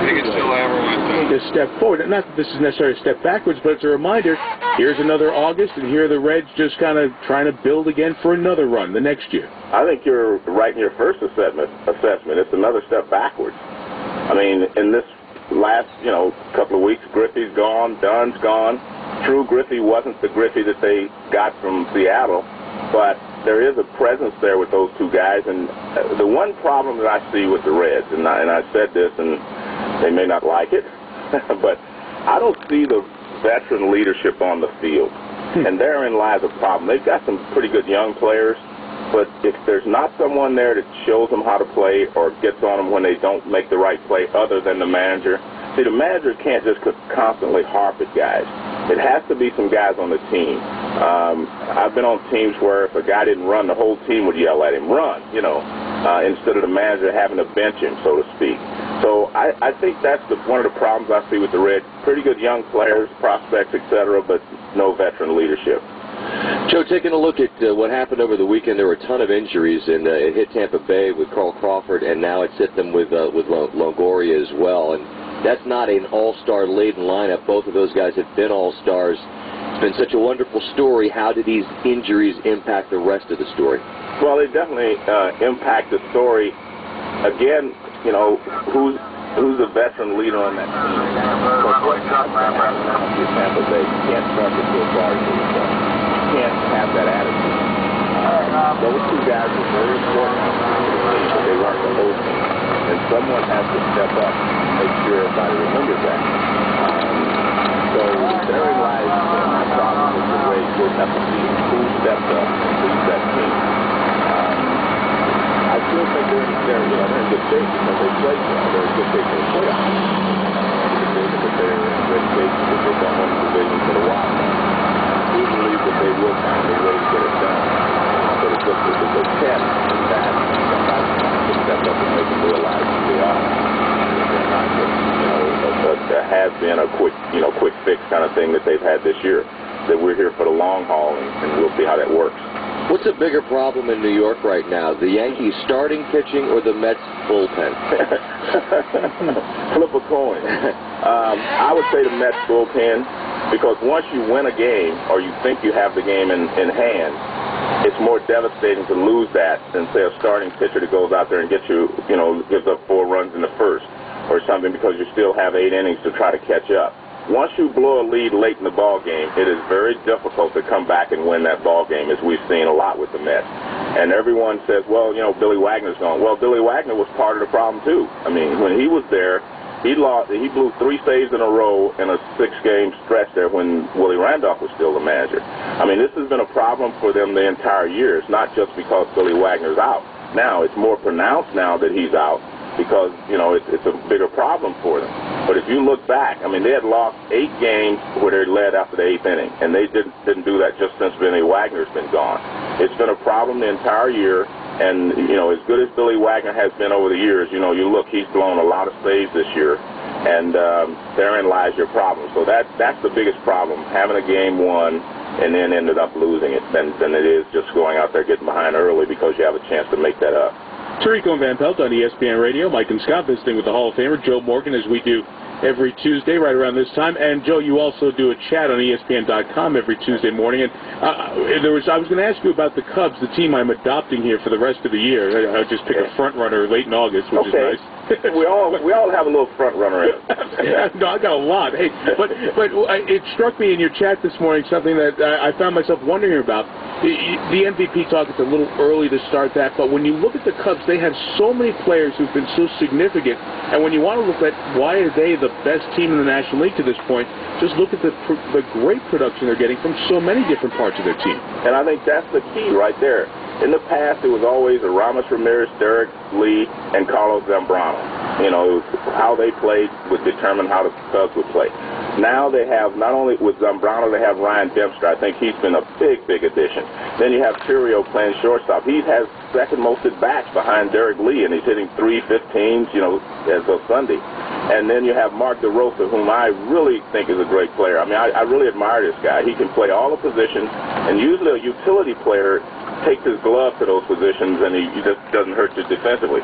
They can still have a step forward. Not that this is necessarily a step backwards, but it's a reminder, here's another August, and here are the Reds just kind of trying to build again for another run the next year. I think you're right in your first assessment. It's another step backwards. I mean, in this last, couple of weeks, Griffey's gone, Dunn's gone. True, Griffey wasn't the Griffey that they got from Seattle, but there is a presence there with those two guys. And the one problem that I see with the Reds, and I said this, and they may not like it, but I don't see the veteran leadership on the field. And therein lies a problem. They've got some pretty good young players, but if there's not someone there that shows them how to play or gets on them when they don't make the right play other than the manager, see, the manager can't just constantly harp at guys. It has to be some guys on the team. I've been on teams where if a guy didn't run, the whole team would yell at him, run, instead of the manager having to bench him, so to speak. So I think that's one of the problems I see with the Reds. Pretty good young players, prospects, etc., but no veteran leadership. Joe, taking a look at what happened over the weekend, there were a ton of injuries, and it hit Tampa Bay with Carl Crawford, and now it's hit them with Longoria as well. And that's not an all-star laden lineup. Both of those guys have been all-stars. It's been such a wonderful story. How do these injuries impact the rest of the story? Well, they definitely impact the story. Again, who's the veteran leader on that team? Tampa Bay, you can't start to feel sorry for yourself. You can't have that attitude. Those two guys were very important, but they weren't the whole team. And someone has to step up and make sure everybody remembers that. So therein lies my problem with the Rays. We'll have to see who steps up and leads that team. I still think they're in good shape because they played well. They're in good shape for the playoffs. But they're in good shape because they've done one division for a while. I do believe that they will find a way to get it done. But it's just that they can't do that. Somebody has to step up and make them realize who they are. They're not just, there has been a quick fix kind of thing that they've had this year. That we're here for the long haul, and we'll see how that works. What's a bigger problem in New York right now, the Yankees starting pitching or the Mets bullpen? Flip a coin. I would say the Mets bullpen, because once you win a game or you think you have the game in hand, it's more devastating to lose that than, say, a starting pitcher that goes out there and gets you, gives up 4 runs in the first or something, because you still have 8 innings to try to catch up. Once you blow a lead late in the ball game, it is very difficult to come back and win that ball game, as we've seen a lot with the Mets. And everyone says, well, Billy Wagner's gone. Well, Billy Wagner was part of the problem too. I mean, when he was there, he blew 3 saves in a row in a 6-game stretch there when Willie Randolph was still the manager. I mean, this has been a problem for them the entire year. It's not just because Billy Wagner's out. Now, it's more pronounced now that he's out, because, it's a bigger problem for them. But if you look back, I mean, they had lost 8 games where they led after the 8th inning, and they didn't do that just since Billy Wagner's been gone. It's been a problem the entire year, and, as good as Billy Wagner has been over the years, you look, he's blown a lot of saves this year, and therein lies your problem. So that's the biggest problem, having a game won and then ended up losing it, than it is just going out there getting behind early because you have a chance to make that up. Tirico and Van Pelt on ESPN Radio. Mike and Scott visiting with the Hall of Famer Joe Morgan, as we do every Tuesday right around this time. And, Joe, you also do a chat on ESPN.com every Tuesday morning. And I was going to ask you about the Cubs, the team I'm adopting here for the rest of the year. I'll just pick a front runner late in August, which is nice. we all have a little front runner in us. Yeah, no, I got a lot. Hey, but it struck me in your chat this morning something that I found myself wondering about. The MVP talk, it's a little early to start that, but when you look at the Cubs, they have so many players who've been so significant, and when you want to look at why are they the best team in the National League to this point, just look at the great production they're getting from so many different parts of their team. And I think that's the key right there. In the past, it was always Aramis Ramirez, Derek Lee, and Carlos Zambrano. How they played would determine how the Cubs would play. Now they have, not only with Zambrano, they have Ryan Dempster. I think he's been a big addition. Then you have Chiriot playing shortstop. He has second most at-bats behind Derek Lee, and he's hitting 315s, as of Sunday. And then you have Mark DeRosa, whom I really think is a great player. I mean, I really admire this guy. He can play all the positions, and usually a utility player takes his glove to those positions, and he just doesn't hurt you defensively.